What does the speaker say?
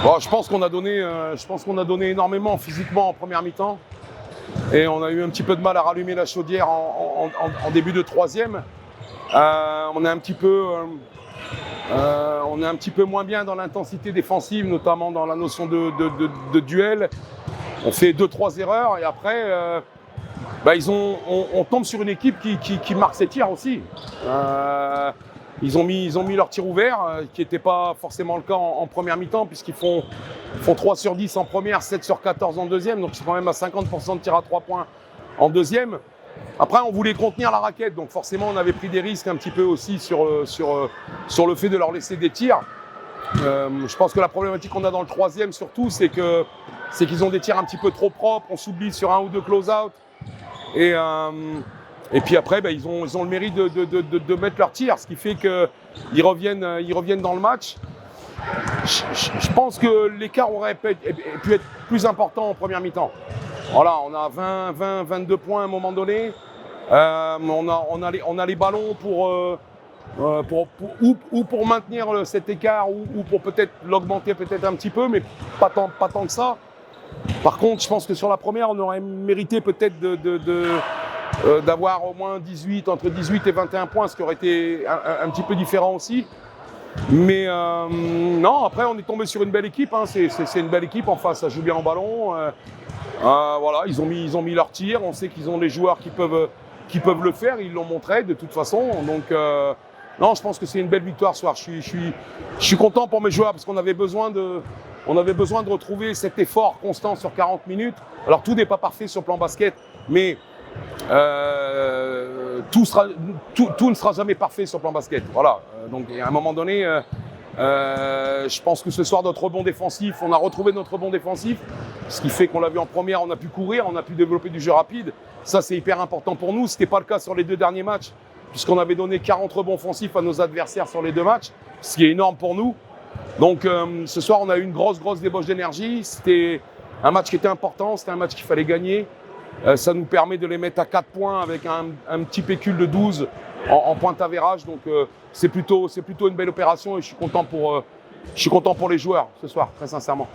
Bon, je pense qu'on a donné énormément physiquement en première mi-temps. Et on a eu un petit peu de mal à rallumer la chaudière en début de troisième. On est un petit peu moins bien dans l'intensité défensive, notamment dans la notion de duel. On fait 2-3 erreurs et après, on tombe sur une équipe qui marque ses tirs aussi. Ils ont mis leur tir ouvert, qui n'était pas forcément le cas en première mi-temps, puisqu'ils font 3 sur 10 en première, 7 sur 14 en deuxième, donc c'est quand même à 50% de tir à 3 points en deuxième. Après, on voulait contenir la raquette, donc forcément, on avait pris des risques un petit peu aussi sur le fait de leur laisser des tirs. Je pense que la problématique qu'on a dans le troisième, surtout, c'est qu'ils ont des tirs un petit peu trop propres, on s'oublie sur un ou deux close-out. Et puis après, ils ont le mérite de mettre leur tir, ce qui fait qu'ils reviennent dans le match. Je pense que l'écart aurait pu être plus important en première mi-temps. Voilà, on a 22 points à un moment donné. On a les ballons pour maintenir cet écart ou pour peut-être l'augmenter peut-être un petit peu, mais pas tant que ça. Par contre, je pense que sur la première, on aurait mérité peut-être d'avoir au moins entre 18 et 21 points, ce qui aurait été un petit peu différent aussi. Mais non, après on est tombé sur une belle équipe, hein. C'est une belle équipe en face, ça joue bien en ballon. Voilà, ils ont mis leur tir, on sait qu'ils ont les joueurs qui peuvent le faire, ils l'ont montré de toute façon. Donc non, je pense que c'est une belle victoire ce soir. Je suis content pour mes joueurs parce qu'on avait besoin de retrouver cet effort constant sur 40 minutes. Alors tout n'est pas parfait sur le plan basket, mais tout ne sera jamais parfait sur le plan basket. Voilà. Donc à un moment donné, je pense que ce soir notre rebond défensif, on a retrouvé notre rebond défensif, ce qui fait qu'on l'a vu en première, on a pu courir, on a pu développer du jeu rapide. Ça c'est hyper important pour nous. Ce n'était pas le cas sur les 2 derniers matchs, puisqu'on avait donné 40 rebonds offensifs à nos adversaires sur les 2 matchs, ce qui est énorme pour nous. Donc ce soir on a eu une grosse débauche d'énergie. C'était un match qui était important, c'était un match qu'il fallait gagner. Ça nous permet de les mettre à 4 points avec un petit pécule de 12 en point avérage. Donc c'est plutôt une belle opération et je suis content pour les joueurs ce soir, très sincèrement.